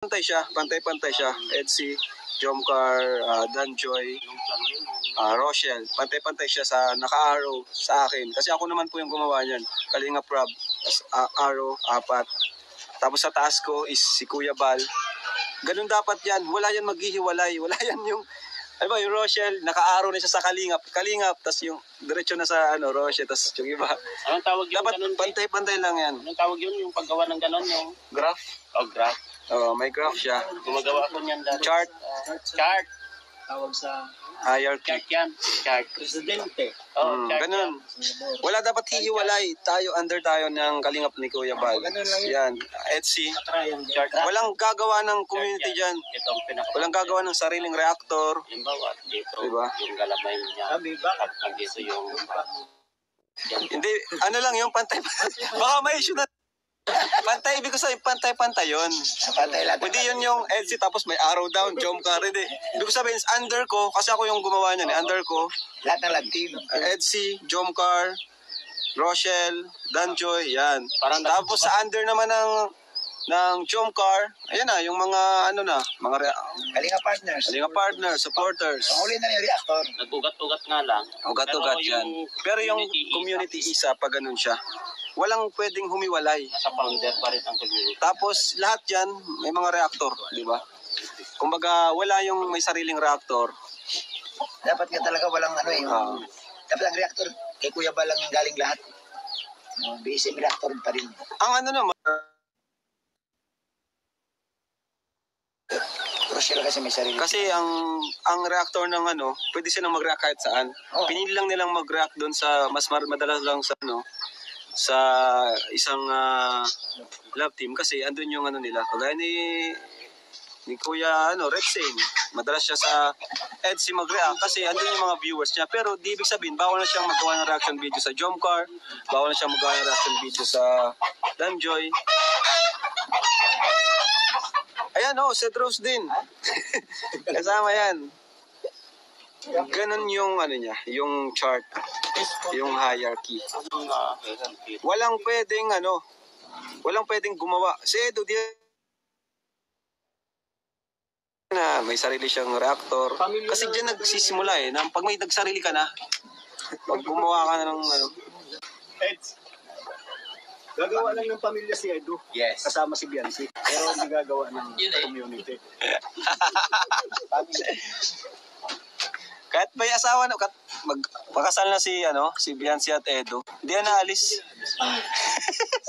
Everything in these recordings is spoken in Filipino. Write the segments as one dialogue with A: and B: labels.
A: Pantay siya, pantay-pantay siya. Edsy, Jomcar, Danjoy, Rochelle. Pantay-pantay siya sa naka-arrow sa akin. Kasi ako naman po yung gumawa niyan. Kalinga Prab, arrow, 4. Tapos sa taas ko is si Kuya Bal. Ganun dapat yan. Wala yan maghihiwalay. Wala yan yung, ano ba, yung Rochelle, naka-arrow na siya sa Kalingap. Kalingap, tapos yung diretso na sa Rochelle, tapos yung iba.
B: Anong tawag yun?
A: Dapat pantay-pantay lang yan.
B: Anong tawag yun? Yung paggawa ng ganon, yung
A: graph?
B: Oh, graph.
A: May graph siya.
B: Gumagawa ko niyan dati.
A: Chart.
B: Chart.
C: Tawag sa
A: Hierarchy.
B: Chart yan. Chart.
C: presidente.
B: Oh, chart
A: ganun.
B: yan.
A: Wala dapat hihiwalay. Tayo, under tayo ng Kalingap ni Kuya Bal. Yan. Etsy.
B: Chart.
A: Walang gagawa ng community dyan.
B: Ito ang pinaka.
A: Walang gagawa ng sariling reactor.
B: Halimbawa, dito,
A: Diba?
B: yung galamay niya.
C: Sabi, bakit?
B: At dito yung...
A: Hindi, ano lang yung pantay. Baka may issue na. Pantay, ibig ko sabihin, pantay-pantay yun.
C: Pantay lahat.
A: Hindi yun yung Etsy tapos may arrow down, Jomcar. Hindi. Ibig ko sabihin, under ko, kasi ako yung gumawa niyan. Under ko,
C: Lahat ng team.
A: Etsy, Jomcar, Rochelle, Danjoy, yan.
B: Parang
A: Tapos sa under naman ng Jomcar, ayan na, yung mga ano na, mga
C: Kalinga partners.
A: Kalinga partners, supporters.
C: Ang huli na yung reactor.
B: Nag-ugat-ugat nga lang.
A: Ugat-ugat
B: Pero
A: yan. Pero yung community isa, pag ganun siya, walang pwedeng humiwalay.
B: Nasa founder pa rin ang community.
A: Tapos lahat yan, may mga reactor, di ba? Kumbaga, wala yung may sariling reactor.
C: Dapat nga talaga walang ano eh. Dapat ang reactor, kay Kuya Bal lang galing lahat. BSM reactor pa rin.
A: Ang ano naman,
C: Rochelle kasi may sarili.
A: kasi ang reactor ng ano, pwede silang mag-react kahit saan.
C: Oh.
A: Pinili lang nilang mag-react doon sa, mas madalas lang sa ano, sa isang love team kasi andun yung ano nila. Kagaya ni Kuya Red Sane, madalas siya sa Etsy mag-react kasi andun yung mga viewers niya. Pero di ibig sabihin, bawal na siyang magawa ng reaction video sa Jomcar, bawal na siyang magawa ng reaction video sa Danjoy. Ayan Seth Rose din. Kasama yan. Ganun yung ano niya, yung chart, yung hierarchy. Walang pwedeng gumawa. Si Edo di na may sarili siyang reactor. Kasi diyan nagsisimula pag may nagsarili ka na, pag gumawa ka na ng ano.
D: Eds, gagawa lang ng pamilya si Edo.
C: Yes.
D: Kasama si Biancy. Pero hindi gagawa ng community.
A: Kahit may asawa na, magpakasal na si Biancy at Edo, hindi na naalis.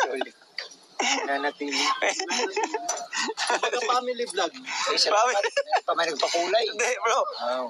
C: Sorry. Nanatili.
D: Pagka-family vlog.
C: Pa may nagpakulay.
A: Hindi bro,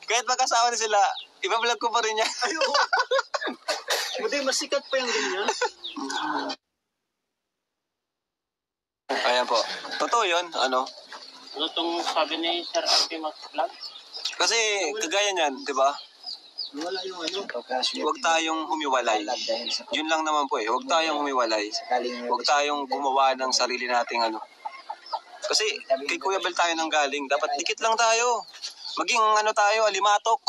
A: kahit magkasawa na sila, iba-vlog ko pa rin yan.
D: Hindi, masikat pa yung ganyan.
A: Ayan po, totoo yun,
B: Ano itong sabi ni Sir RP Max Vlog?
A: kasi kagaya niyan, di ba?
D: Wala yung ano.
A: Huwag tayong humiwalay. Yun lang naman po huwag tayong humiwalay. Huwag tayong gumawa ng sarili nating ano. Kasi kay Kuya Bal tayo nang galing, dapat dikit lang tayo. Maging tayo, alimatok.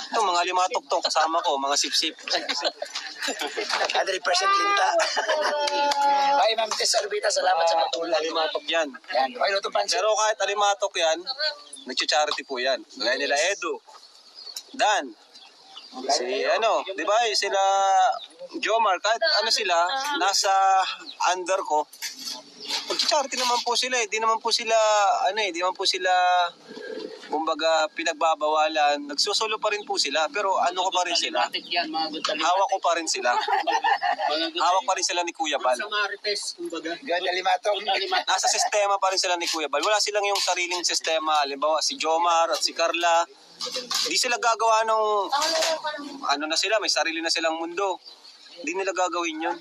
A: Ito, mga alimatok to, kasama ko, mga sip-sip.
C: 100% linta. Ay, Ma'am Tess Arbita, salamat sa pagtulong.
A: Alimatok yan.
C: Yan. Okay, luto pansin.
A: Pero kahit alimatok yan, nag-charity po yan. Gaya nila Edo, Dan, si di ba, sila Jomar, kahit sila, nasa under ko, mag-charity naman po sila di naman po sila, di naman po sila, kumbaga, pinagbabawalan, nagsusulo pa rin po sila, pero ko pa rin sila, hawak ko pa rin sila, hawak pa rin sila ni Kuya Bal.
D: Sa Marites, kumbaga.
C: Ganda limatong.
A: Nasa sistema pa rin sila ni Kuya Bal. Wala silang yung sariling sistema. Halimbawa, si Jomar at si Carla, di sila gagawa ng, na sila, may sarili na silang mundo. Di nila gagawin yun.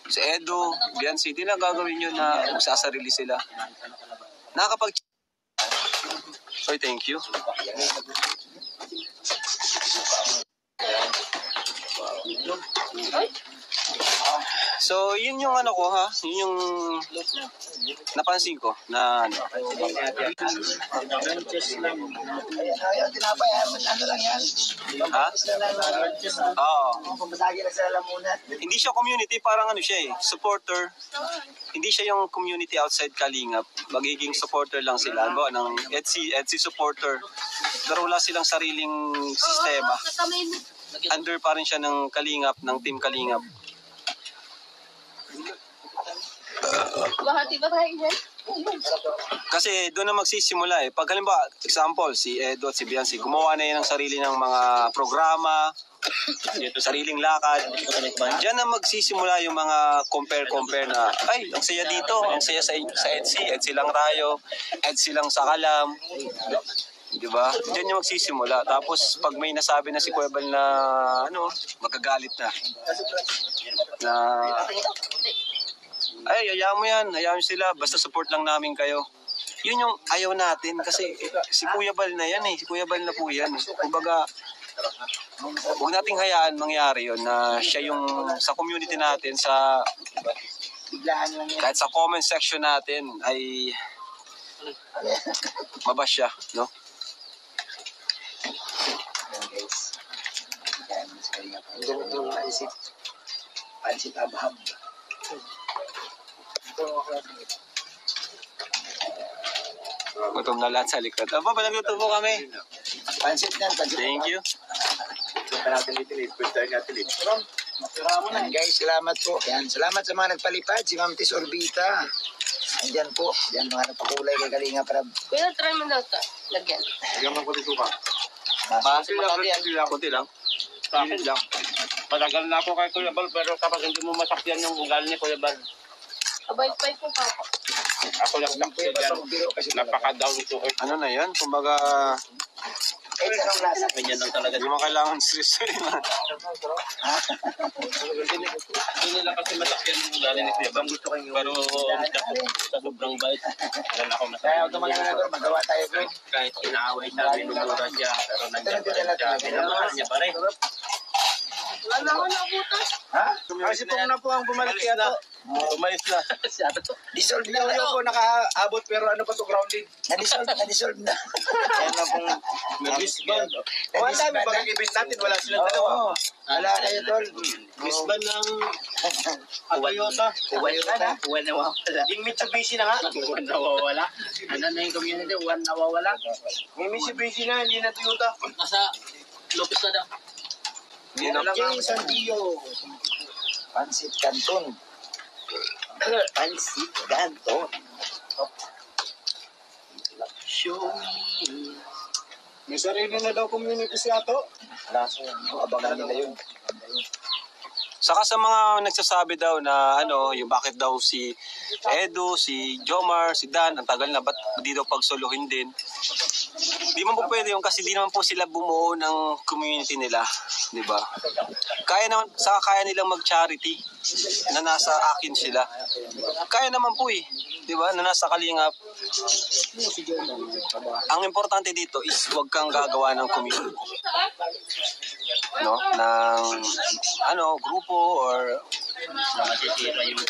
A: Si Edo, Biancy, di nila gagawin yun na magsasarili sila. Nakakapag... Oy, thank you. So, yun yung ano ko ha, yun yung napansin ko na ano.
C: Ayun, tinapay, ano lang yan.
A: Ha? Oo.
C: Pumasagi lang sa lamunan.
A: Hindi siya community, parang ano siya supporter. Hindi siya yung community outside Kalingap. Magiging supporter lang sila. Ba, ng EDSI supporter. Pero wala silang sariling sistema. Under pa rin siya ng Kalingap, ng Team Kalingap.
E: Bahati ba tayo dyan?
A: Kasi doon na magsisimula Pag halimbawa, example, si Edo at si Biancy, gumawa na yan ng sarili ng mga programa, sariling lakad. Diyan na magsisimula yung mga compare na, ay, ang saya dito, ang saya sa EDSI lang Rayo, EDSI lang sa Kalam. Diba? Diyan yung magsisimula. Tapos pag may nasabi na si Kuya Bal na magagalit na ay, hayaan mo sila, basta support lang namin kayo. Yun yung ayaw natin kasi si Kuya Bal na yan si Kuya Bal na po yan. Kumbaga, huwag nating hayaan mangyari yun na siya yung sa community natin, kahit sa comment section natin ay mabas siya, no?
C: Pansit abham.
A: Gutom na lahat sa likod. Aba, nagluto po kami.
C: Pansit yan, pansit.
A: Thank you.
C: Yan, guys, salamat po. Yan, salamat sa mga nagpalipad. Si Ma'am Tis Orbita. Andyan po. Yan, mga nagpakulay kay Kalinga Prab.
E: Kuya, try mo daw ito. Lagyan.
A: Kunti lang.
B: Sa akin lang. Patagal na ako kay Kuya Bal, pero kapag hindi mo masakyan yung ugali ni Kuya Bal,
E: Abay-bay po pa ako.
B: ako lang sakyan dyan. Napaka-down ito.
A: Ano na yan? Kumbaga,
C: Eh, anong lasa?
B: Ganyan lang talaga.
A: hindi mo kailangan stress.
B: Hindi nila kasi masakyan yung ugali ni Kuya Bal. Pero sa sobrang bait, wala ako
C: Kaya
B: masakyan.
C: tumagal na bro, magawa tayo bro.
B: Kahit inaaway siya, binubura siya, pero nandiyan pa rin siya. Binamahal niya pa rin.
E: Wala na ako nabutas.
C: Ha?
D: Kasi po na po ang bumalik kaya to.
B: Tumayos na.
C: Dissolve na
D: Hindi
C: to.
D: po nakaabot pero ano pa to grounded.
C: Na-dissolve na.
B: Yan lang pong nag-disband.
D: Ang dami pag event natin wala silang dalawa.
C: Oo. Wala kayo tol.
B: Disband ng Toyota.
C: Uwan na wala.
B: Yung Mitsubishi na nga. One nawawala. Ano na yung community? One nawawala.
D: May Mitsubishi na, hindi na Toyota.
B: Nasa Lopez na daw.
A: Hindi na.
C: Jason Dio. Pansit Canton. Pansit Canton. Show me.
D: May sarili na daw community si Ato.
C: Laso, abangan nila yun.
A: Saka sa mga nagsasabi daw na yung bakit daw si Edo, si Jomar, si Dan, ang tagal na, ba't di daw pagsuluhin din? Di man po pwede yung kasi di naman po sila bumuo ng community nila, di ba? Kaya nilang mag-charity na nasa akin sila. Kaya naman po di ba, na nasa Kalingap. Ang importante dito is huwag kang gagawa ng community. No? Ng grupo or
B: Matitira yung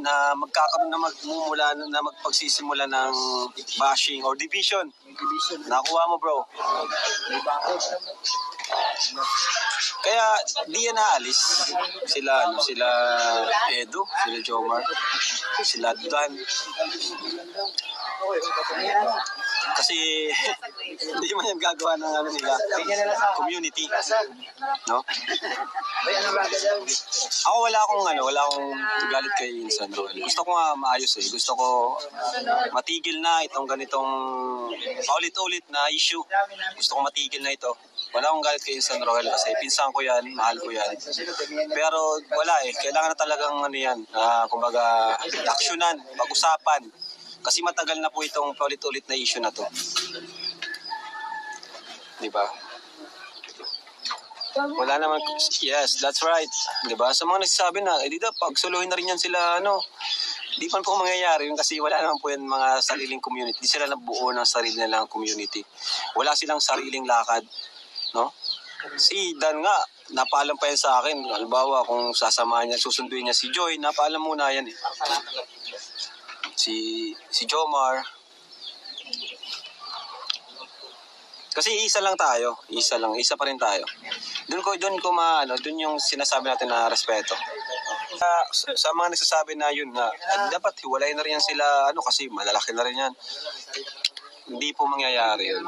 A: na magkakaroon na magmumula na magpagsisimula ng bashing or division. Nakuha mo, bro. Kaya di yan naalis sila Edo, sila Jomar, sila Dan. Kasi hindi man yan gagawa ng nila community, no? Ako wala akong galit kay Insan Roel. Gusto ko nga maayos Gusto ko matigil na itong ganitong paulit-ulit na issue. Gusto ko matigil na ito. Wala akong galit kay Insan Roel kasi pinsan ko yan, mahal ko yan. Pero wala kailangan na talagang kumbaga aksyonan, pag-usapan. Kasi matagal na po itong paulit-ulit na issue na to. Di ba? Wala naman, yes, that's right. Di ba? Sa mga nagsasabi na, di ba, pagsuluhin na rin yan sila, di pa po mangyayari yun kasi wala naman po yan mga sariling community. Di sila nabuo ng sarili nilang community. Wala silang sariling lakad, no? Si Dan nga, napaalam pa yan sa akin. Halimbawa, kung sasamahan niya, susunduin niya si Joy, napaalam muna yan eh. Si Jomar. Kasi isa lang tayo. Isa pa rin tayo. Doon yung sinasabi natin na respeto. Sa mga nagsasabi na yun na dapat hiwalay na rin yan sila kasi malalaki na rin yan. Hindi po mangyayari yun.